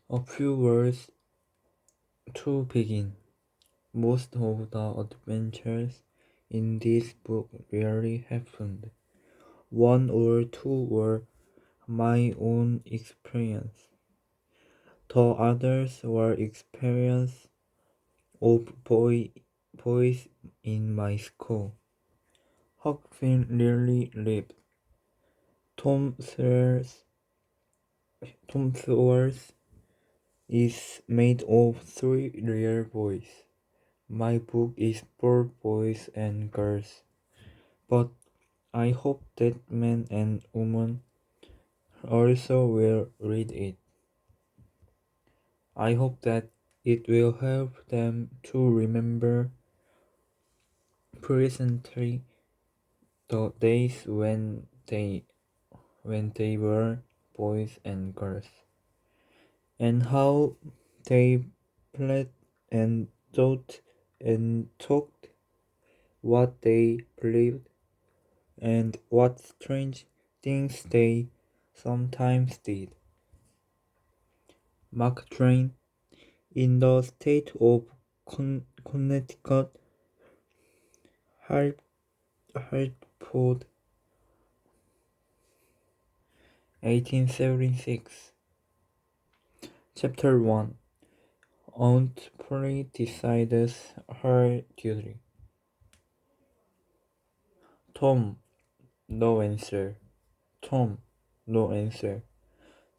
A few words to begin. Most of the adventures in this book really happened. One or two were my own experience. The others were experience of boys in my school. Huckfin really lived. Tom Sawyer's, Tom Sawyer's is made of three real boys. My book is for boys and girls, but I hope that men and women also will read it. I hope that it will help them to remember presently the days when they were boys and girls, and how they played and thought and talked, what they believed, and what strange things they sometimes did. Mark Twain, in the state of Connecticut, Hartford, 1876. Chapter 1. Aunt Polly decides her duty. Tom, no answer. Tom, no answer.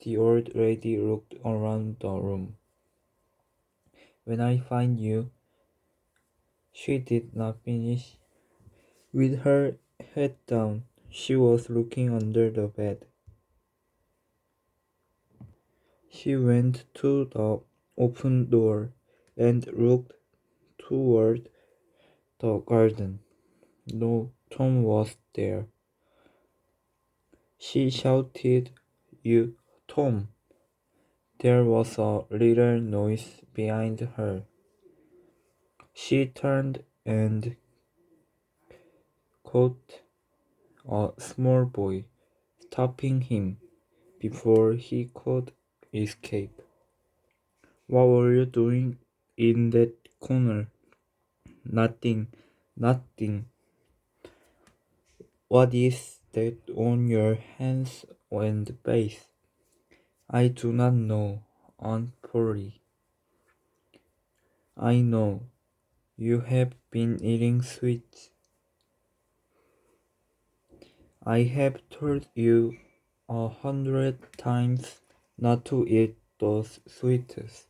The old lady looked around the room. When I find you, she did not finish. With her head down, she was looking under the bed. She went to the open door and looked toward the garden. No, Tom was there. She shouted, "You, Tom!" There was a little noise behind her. She turned and caught a small boy, stopping him before he could escape. "What were you doing in that corner?" "Nothing, nothing." "What is that on your hands and face?" "I do not know, Aunt Polly." "I know. You have been eating sweets. I have told you 100 times not to eat those sweets."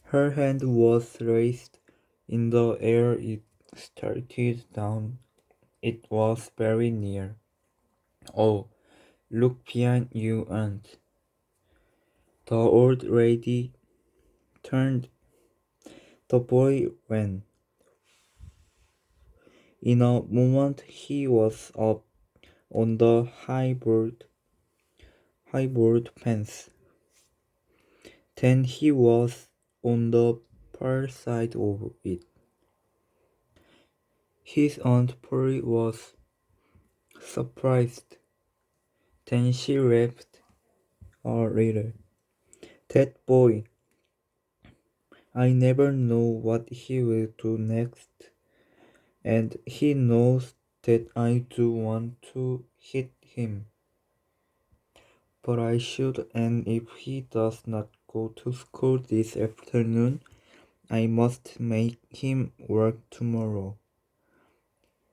Her hand was raised in the air. It started down. It was very near. "Oh, look behind you, Aunt." The old lady turned. The boy ran. In a moment he was up on the high-board fence. Then he was on the far side of it. His Aunt Polly was surprised. Then she laughed a little. "That boy! I never know what he will do next. And he knows that I do want to hit him. But I should, and if he does not go to school this afternoon, I must make him work tomorrow.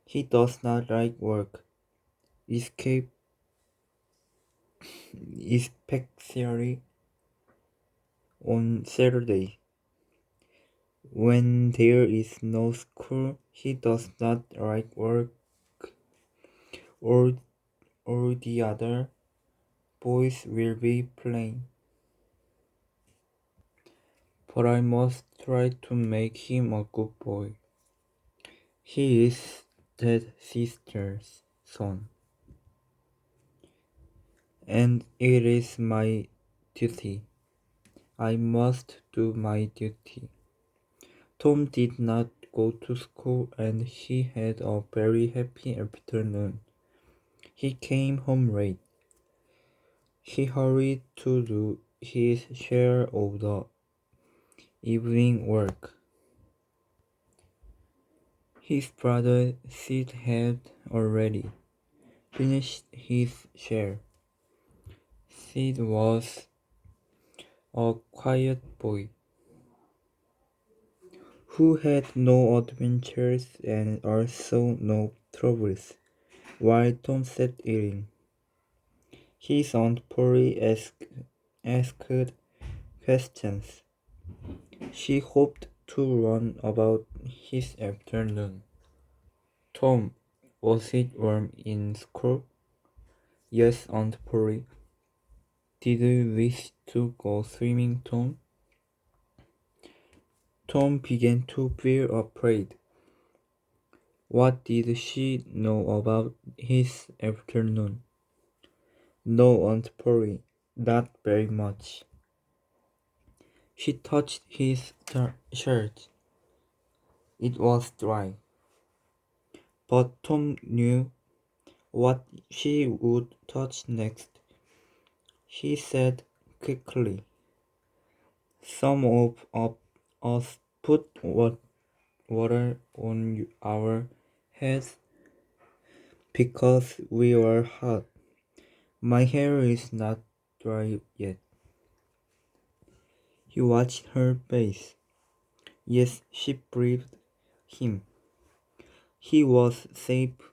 He does not like work, especially on Saturday. When there is no school, he does not like work, or, or the other boys will be playing. But I must try to make him a good boy. He is that sister's son, and it is my duty. I must do my duty." Tom did not go to school, and he had a very happy afternoon. He came home late. He hurried to do his share of the evening work. His brother Sid had already finished his share. Sid was a quiet boy who had no adventures and also no troubles. While Tom sat eating, his Aunt Polly asked questions. She hoped to learn about his afternoon. Tom, was it warm in school? Yes, Aunt Polly. Did you wish to go swimming, Tom? Tom began to feel afraid. What did she know about his afternoon? No, Aunt Polly, not very much. She touched his shirt. It was dry. But Tom knew what she would touch next. He said quickly, some of us put water on our heads because we were hot. My hair is not dry yet. He watched her face. Yes, she breathed him. He was safe,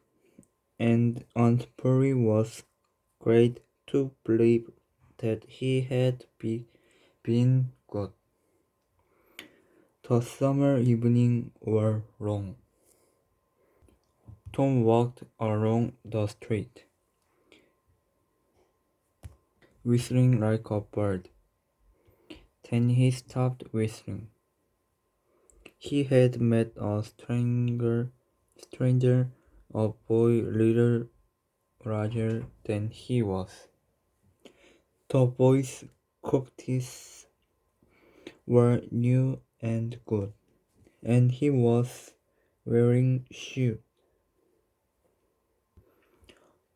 and Aunt Polly was glad to believe that he had been good. The summer evenings were long. Tom walked along the street, whistling like a bird. Then he stopped whistling. He had met a stranger, a boy little larger than he was. The boy's cookies were new and good, and he was wearing shoes.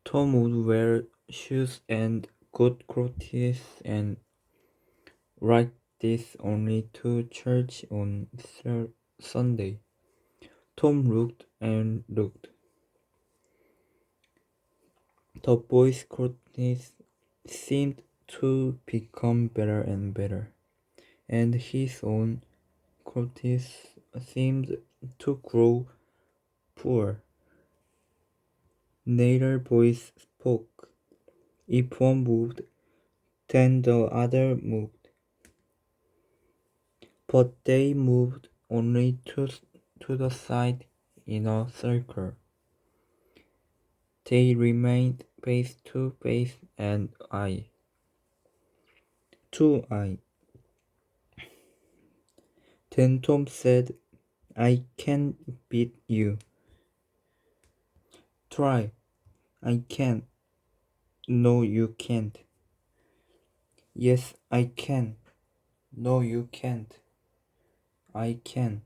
Tom would wear shoes and good clothes and ride this only to church on Sunday. Tom looked and looked. The boy's clothes seemed to become better and better, and his own clothes seemed to grow poor. Neither boy spoke. If one moved, then the other moved. But they moved only to the side in a circle. They remained face to face and eye to eye. Then Tom said, I can beat you. Try. I can. No, you can't. Yes, I can. No, you can't. I can.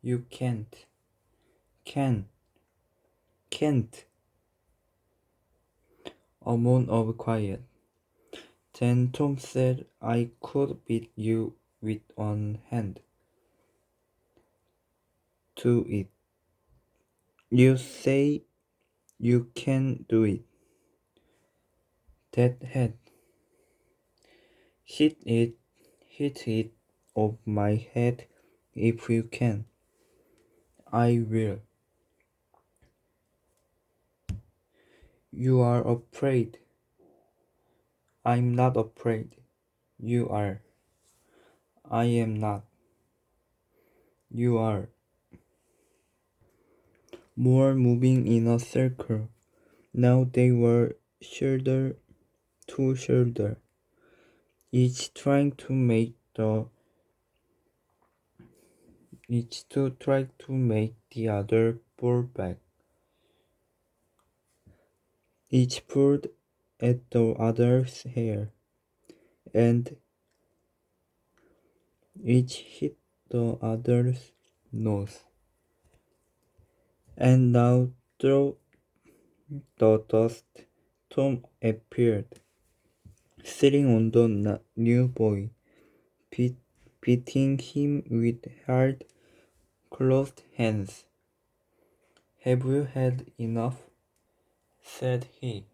You can't. Can. Can't. A moan of quiet. Then Tom said, I could beat you with one hand. Do it. You say you can do it. That head. Hit it. Hit it off my head if you can. I will. You are afraid. I'm not afraid. You are. I am not. You are. More moving in a circle. Now they were shoulder to shoulder, each trying to make the other pull back. Each pulled at the other's hair, and each hit the other's nose. And now through the dust, Tom appeared. sitting on the new boy, beating him with hard, closed hands. "Have you had enough?" said he.